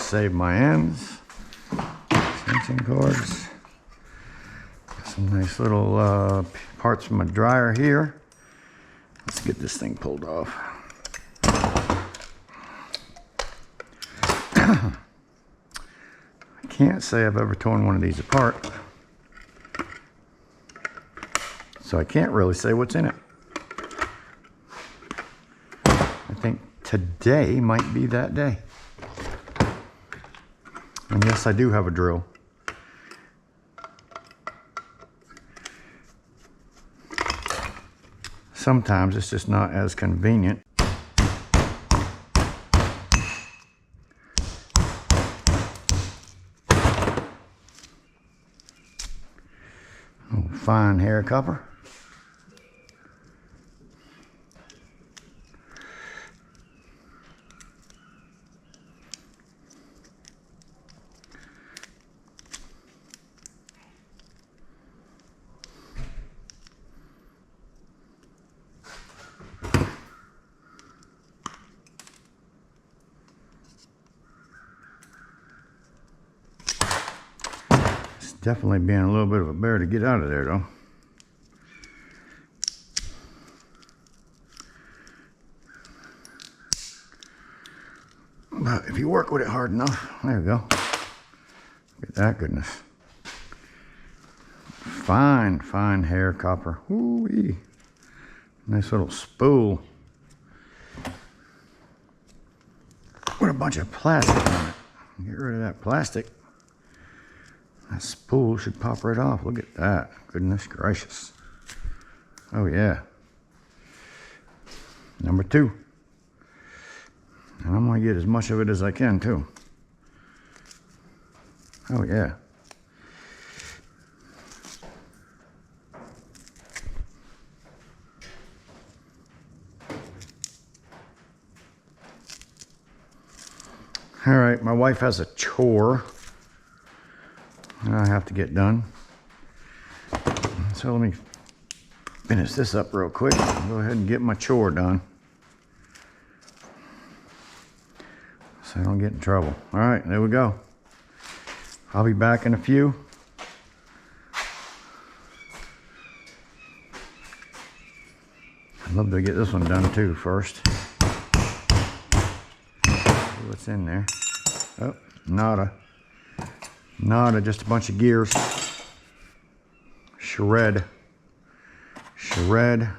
save my ends. Extension cords. Got some nice little parts from my dryer here. Let's get this thing pulled off. I can't say I've ever torn one of these apart, so I can't really say what's in it. I think today might be that day. And yes, I do have a drill. Sometimes it's just not as convenient. Oh, fine hair copper. Definitely being a little bit of a bear to get out of there though. But if you work with it hard enough, there you go. Look at that goodness. Fine, fine hair copper. Woo-wee. Nice little spool. What a bunch of plastic on it. Get rid of that plastic. That spool should pop right off. Look at that. Goodness gracious. Oh yeah. Number 2. And I'm going to get as much of it as I can too. Oh yeah. All right, my wife has a chore I have to get done. So let me finish this up real quick. I'll go ahead and get my chore done, so I don't get in trouble. All right, there we go. I'll be back in a few. I'd love to get this one done too first. See what's in there. Oh, nada. Nada, just a bunch of gears. Shred. Shred.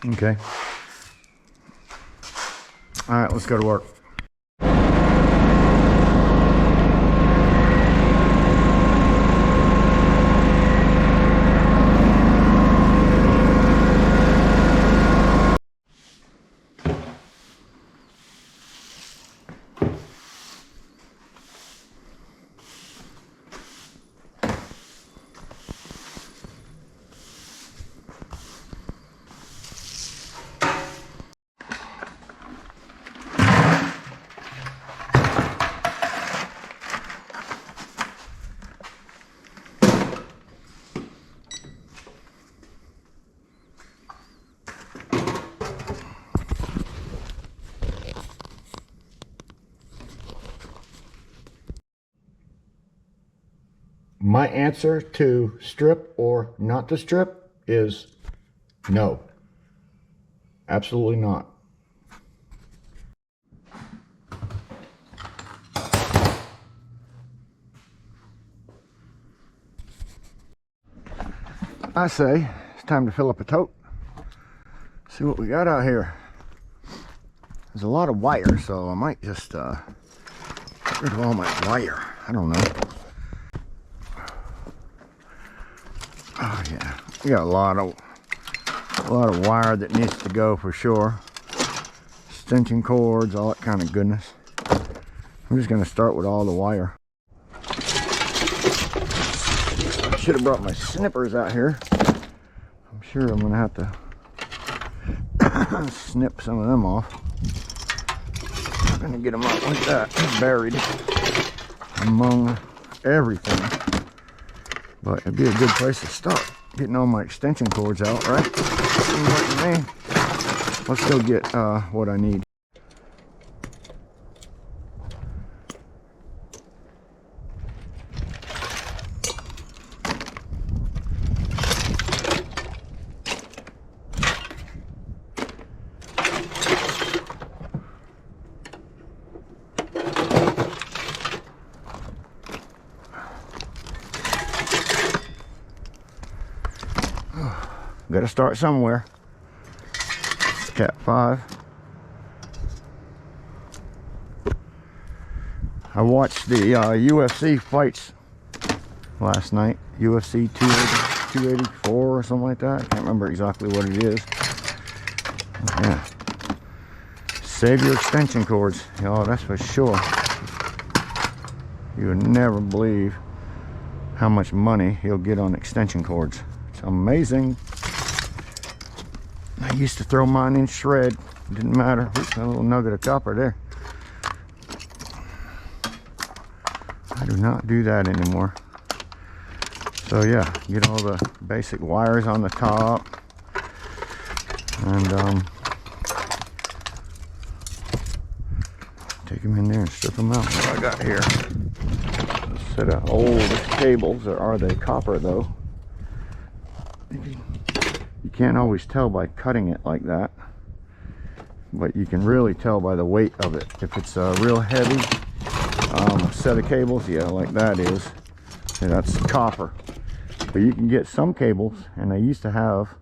Okay. All right, let's go to work. My answer to strip or not to strip is no. Absolutely not. I say it's time to fill up a tote. See what we got out here. There's a lot of wire, so I might just get rid of all my wire. I don't know. Oh yeah, we got a lot of wire that needs to go for sure. Extension cords, all that kind of goodness. I'm just going to start with all the wire. I should have brought my snippers out here. I'm sure I'm going to have to snip some of them off. I'm going to get them out like that, buried among everything. But it'd be a good place to start. getting all my extension cords out, right? Let's go get what I need. Gotta start somewhere. Cat 5. I watched the UFC fights last night. UFC 284 or something like that. I can't remember exactly what it is. Yeah. Save your extension cords. Oh, that's for sure. You would never believe how much money you'll get on extension cords. It's amazing. I used to throw mine in shred. Didn't matter. Oops, a little nugget of copper there. I do not do that anymore. So yeah, get all the basic wires on the top, and take them in there and strip them out. What I got here, a set of old cables. Or are they copper though? You can't always tell by cutting it like that, but you can really tell by the weight of it. If it's a real heavy set of cables, yeah, like that is, yeah, that's copper. But you can get some cables, and I used to have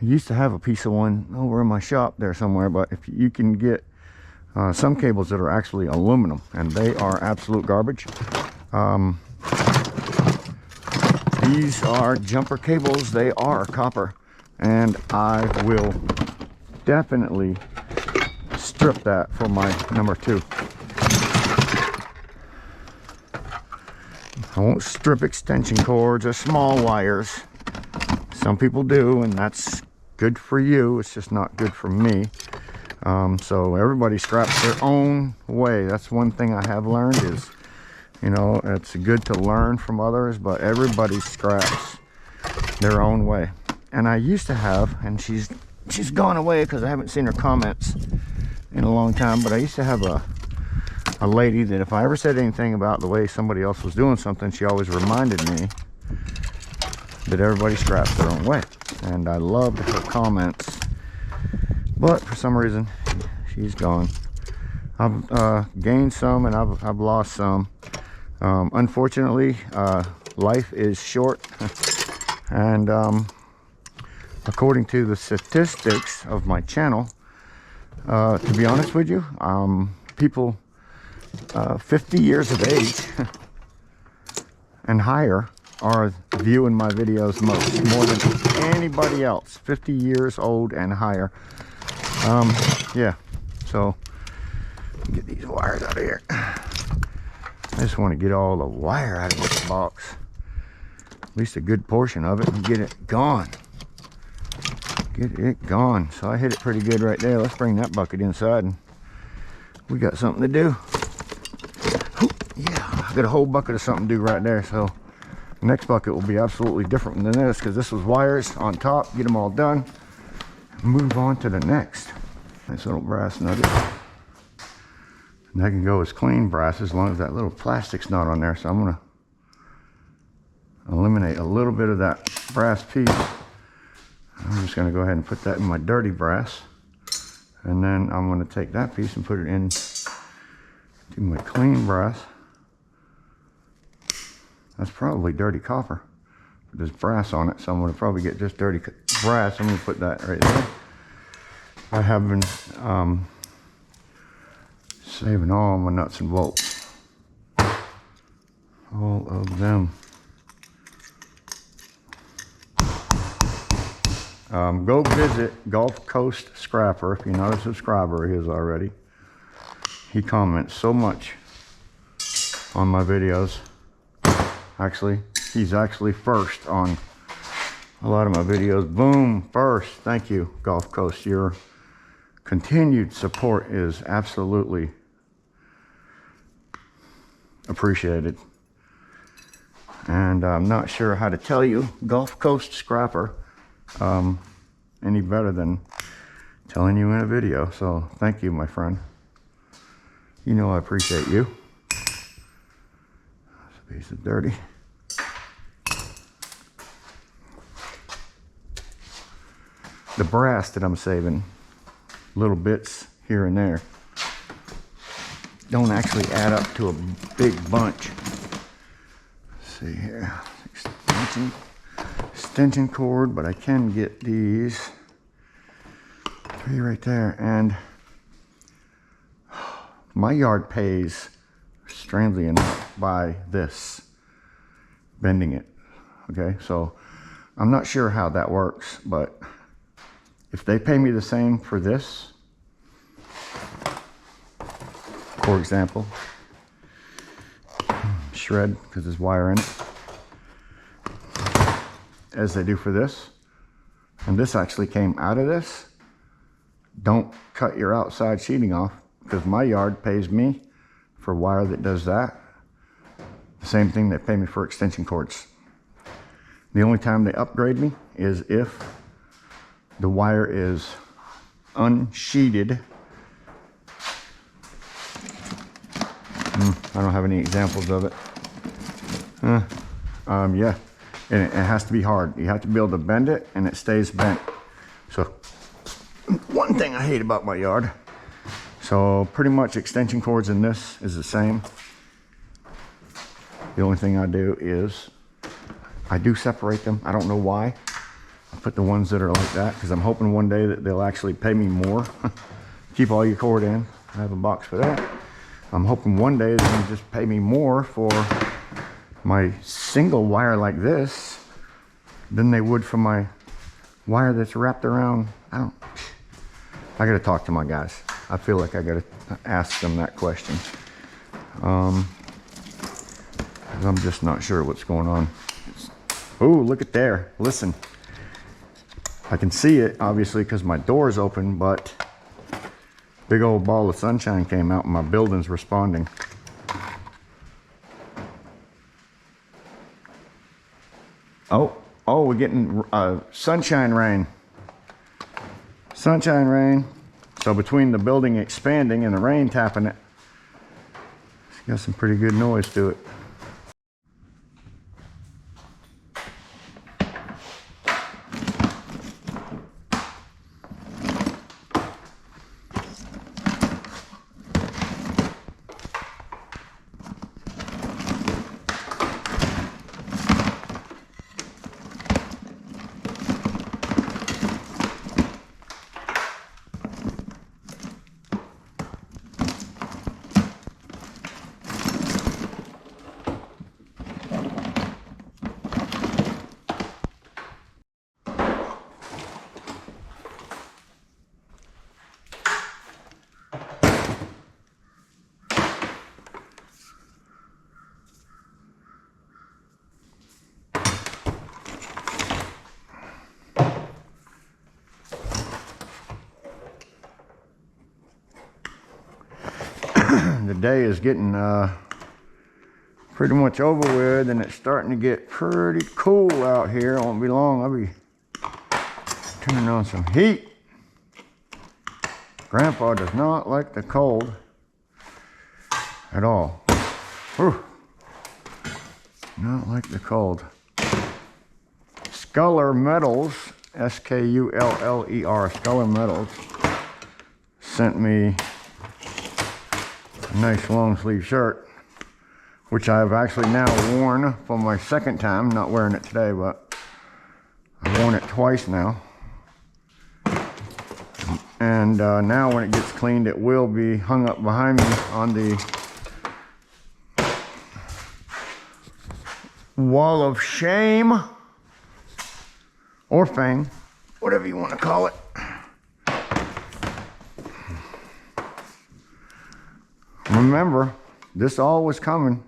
a piece of one over in my shop there somewhere, but if you can get some cables that are actually aluminum, and they are absolute garbage. These are jumper cables. They are copper, and I will definitely strip that for my number 2. I won't strip extension cords or small wires. Some people do, and that's good for you. It's just not good for me. So everybody straps their own way. That's one thing I have learned is, you know, it's good to learn from others, but everybody straps their own way. And I used to have, and she's gone away because I haven't seen her comments in a long time, but I used to have a lady that if I ever said anything about the way somebody else was doing something, she always reminded me that everybody straps their own way. And I loved her comments, but for some reason she's gone. I've gained some, and I've lost some. Unfortunately, life is short, and according to the statistics of my channel, to be honest with you, people 50 years of age and higher are viewing my videos more than anybody else. 50 years old and higher. Yeah, so get these wires out of here. I just want to get all the wire out of this box, at least a good portion of it, and get it gone. Get it gone. So I hit it pretty good right there. Let's bring that bucket inside, and we got something to do. Yeah, I got a whole bucket of something to do right there. So the next bucket will be absolutely different than this, because this was wires on top. Get them all done, move on to the next. Nice little brass nugget. And that can go as clean brass as long as that little plastic's not on there. So I'm gonna eliminate a little bit of that brass piece. I'm just gonna go ahead and put that in my dirty brass, and then I'm gonna take that piece and put it in to my clean brass. That's probably dirty copper, but there's brass on it, so I'm gonna probably get just dirty brass. I'm gonna put that right there. I have been saving all my nuts and bolts, all of them. Go visit Gulf Coast Scrapper if you're not a subscriber of his already. He comments so much on my videos. Actually, he's actually first on a lot of my videos. Boom, first. Thank you, Gulf Coast. Your continued support is absolutely appreciated. And I'm not sure how to tell you Gulf Coast scrapper any better than telling you in a video. So thank you, my friend. You know I appreciate you. This piece is dirty. The brass that I'm saving, little bits here and there, don't actually add up to a big bunch. Let's see here, extension cord, but I can get these 3 right there. And my yard pays, strangely enough, by this, bending it. Okay, so I'm not sure how that works, but if they pay me the same for this, for example, shred, because there's wire in it, as they do for this, and this actually came out of this, don't cut your outside sheeting off, because my yard pays me for wire that does that. The same thing they pay me for extension cords. The only time they upgrade me is if the wire is unsheeted. I don't have any examples of it. Yeah, and it has to be hard. You have to be able to bend it, and it stays bent. So one thing I hate about my yard. So pretty much extension cords in this is the same. The only thing I do is I do separate them. I don't know why. I put the ones that are like that because I'm hoping one day that they'll actually pay me more. Keep all your cord in. I have a box for that. I'm hoping one day they're gonna just pay me more for my single wire like this than they would for my wire that's wrapped around. I gotta talk to my guys. I feel like I gotta ask them that question. I'm just not sure what's going on. Oh, look at there. Listen. I can see it, obviously, because my door's open, but big old ball of sunshine came out and my building's responding. Oh, we're getting sunshine rain. Sunshine rain. So between the building expanding and the rain tapping it, it's got some pretty good noise to it. The day is getting pretty much over with, and it's starting to get pretty cool out here. It won't be long, I'll be turning on some heat. Grandpa does not like the cold at all. Whew. Not like the cold. Sculler Metals, S-K-U-L-L-E-R, Sculler Metals, sent me a nice long sleeve shirt, which I've actually now worn for my second time. Not wearing it today, but I've worn it twice now. And now when it gets cleaned, it will be hung up behind me on the wall of shame, or fame, whatever you want to call it. Remember, this all was coming,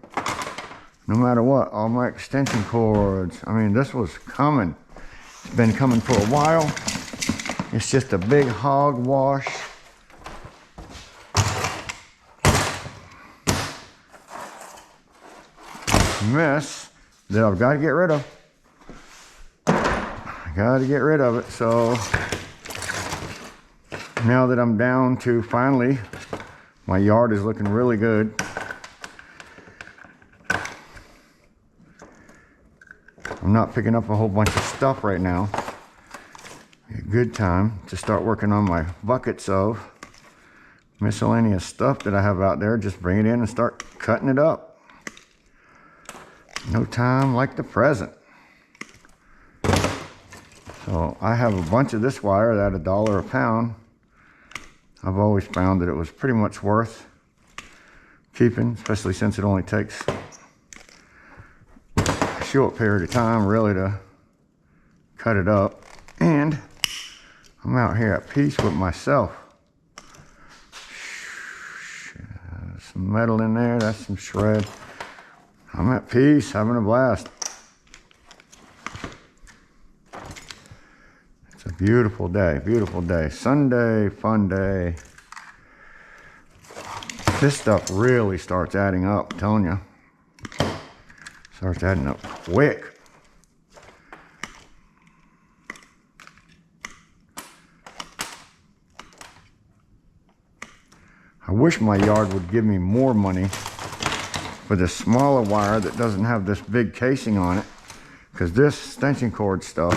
no matter what. All my extension cords, I mean, this was coming. It's been coming for a while. It's just a big hogwash. Mess that I've got to get rid of. I got to get rid of it. So now that I'm down to finally, my yard is looking really good. I'm not picking up a whole bunch of stuff right now. A good time to start working on my buckets of miscellaneous stuff that I have out there. Just bring it in and start cutting it up. No time like the present. So I have a bunch of this wire at $1 a pound. I've always found that it was pretty much worth keeping, especially since it only takes a short period of time really to cut it up. And I'm out here at peace with myself. Some metal in there, that's some shred. I'm at peace, having a blast. It's a beautiful day, beautiful day. Sunday, fun day. This stuff really starts adding up, I'm telling you. Starts adding up quick. I wish my yard would give me more money for this smaller wire that doesn't have this big casing on it, because this extension cord stuff,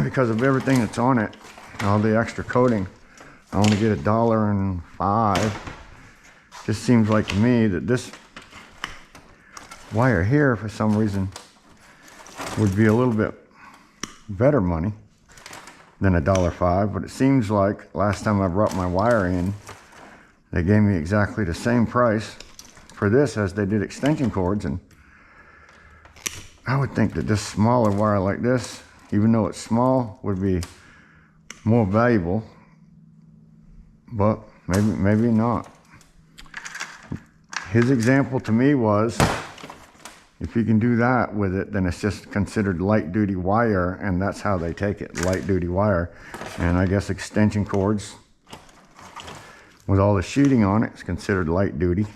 because of everything that's on it, all the extra coating, I only get $1.05. Just seems like to me that this wire here, for some reason, would be a little bit better money than $1.05, but it seems like last time I brought my wire in, they gave me exactly the same price for this as they did extension cords, and I would think that this smaller wire like this, even though it's small, would be more valuable, but maybe not. His example to me was, if you can do that with it, then it's just considered light duty wire, and that's how they take it, light duty wire. And I guess extension cords with all the sheeting on it is considered light duty.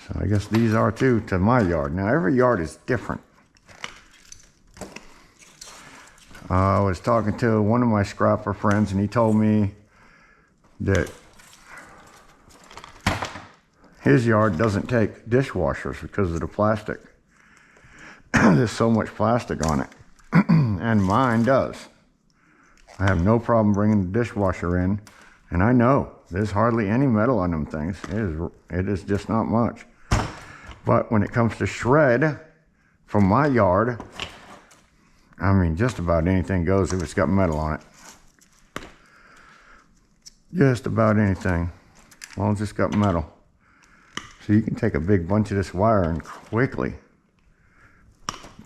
So I guess these are too, to my yard. Now every yard is different. I was talking to one of my scrapper friends, and he told me that his yard doesn't take dishwashers because of the plastic. There's so much plastic on it. And mine does. I have no problem bringing the dishwasher in, and I know there's hardly any metal on them things. It is just not much. But when it comes to shred from my yard, I mean, just about anything goes if it's got metal on it. Just about anything, as long as it's got metal. So you can take a big bunch of this wire and quickly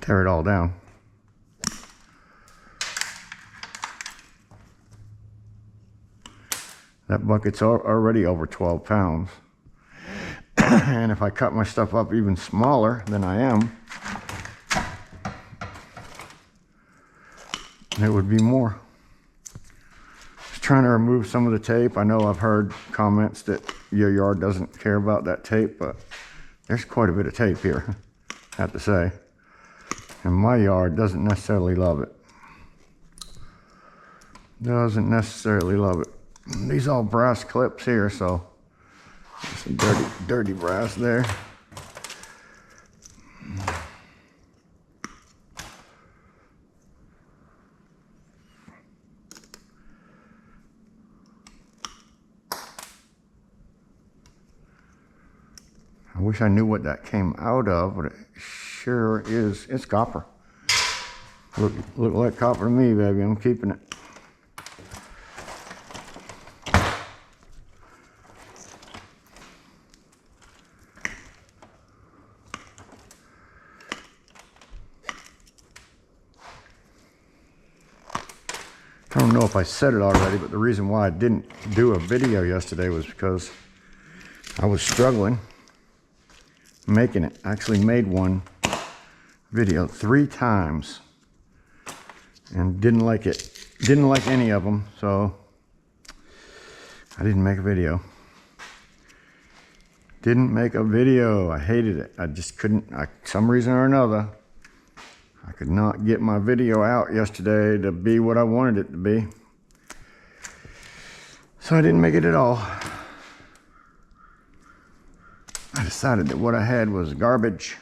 tear it all down. That bucket's already over 12 pounds. And if I cut my stuff up even smaller than I am, it would be more. Just trying to remove some of the tape. I know I've heard comments that your yard doesn't care about that tape, but there's quite a bit of tape here, I have to say. And my yard doesn't necessarily love it. Doesn't necessarily love it. These all brass clips here, so some dirty brass there. I wish I knew what that came out of, but it sure is. It's copper. Look like copper to me, baby. I'm keeping it. I don't know if I said it already, but the reason why I didn't do a video yesterday was because I was struggling making it. I actually made one video 3 times and didn't like it. Didn't like any of them, so I didn't make a video. Didn't make a video. I hated it. I just couldn't, some reason or another, I could not get my video out yesterday to be what I wanted it to be. So I didn't make it at all. I decided that what I had was garbage.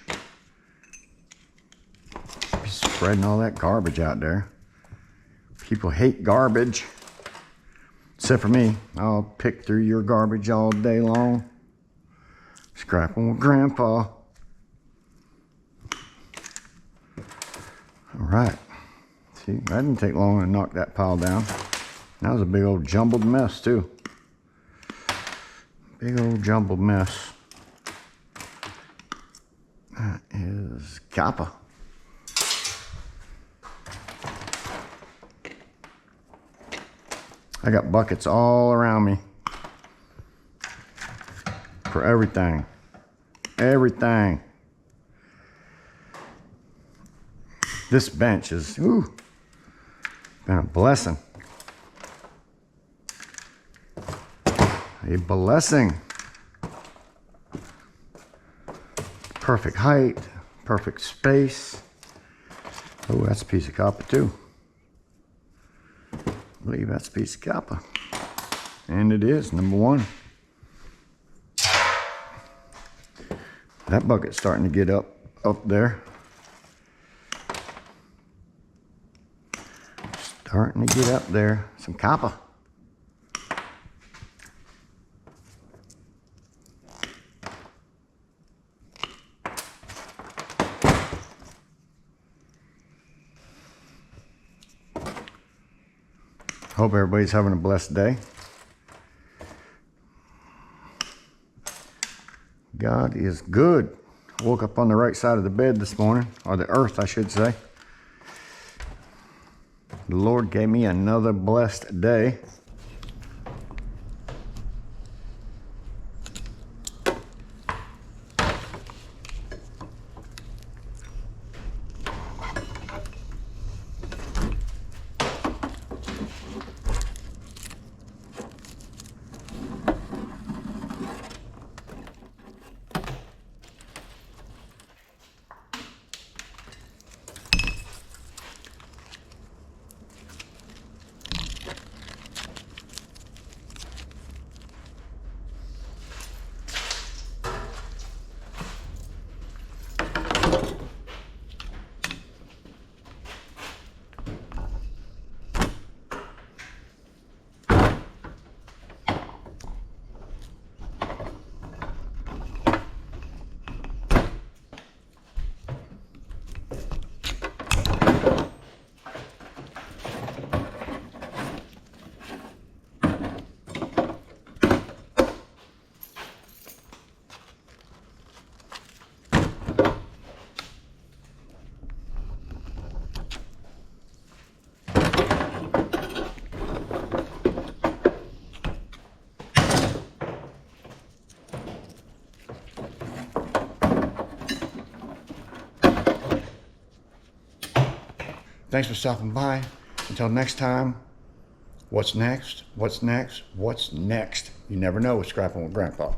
Spreading all that garbage out there. People hate garbage. Except for me. I'll pick through your garbage all day long. Scrapping with Grandpa. Alright. See, that didn't take long to knock that pile down. That was a big old jumbled mess too. Big old jumbled mess. That is copper. I got buckets all around me for everything. Everything. This bench is, ooh, been a blessing. A blessing. Perfect height, perfect space. Oh, that's a piece of copper too. I believe that's a piece of copper. And it is, number one. That bucket's starting to get up there. Starting to get up there. Some copper. Hope everybody's having a blessed day. God is good. I woke up on the right side of the bed this morning, or the earth, I should say. The Lord gave me another blessed day. Thanks for stopping by. Until next time, what's next? What's next? What's next? You never know with Scrapping with Grandpa.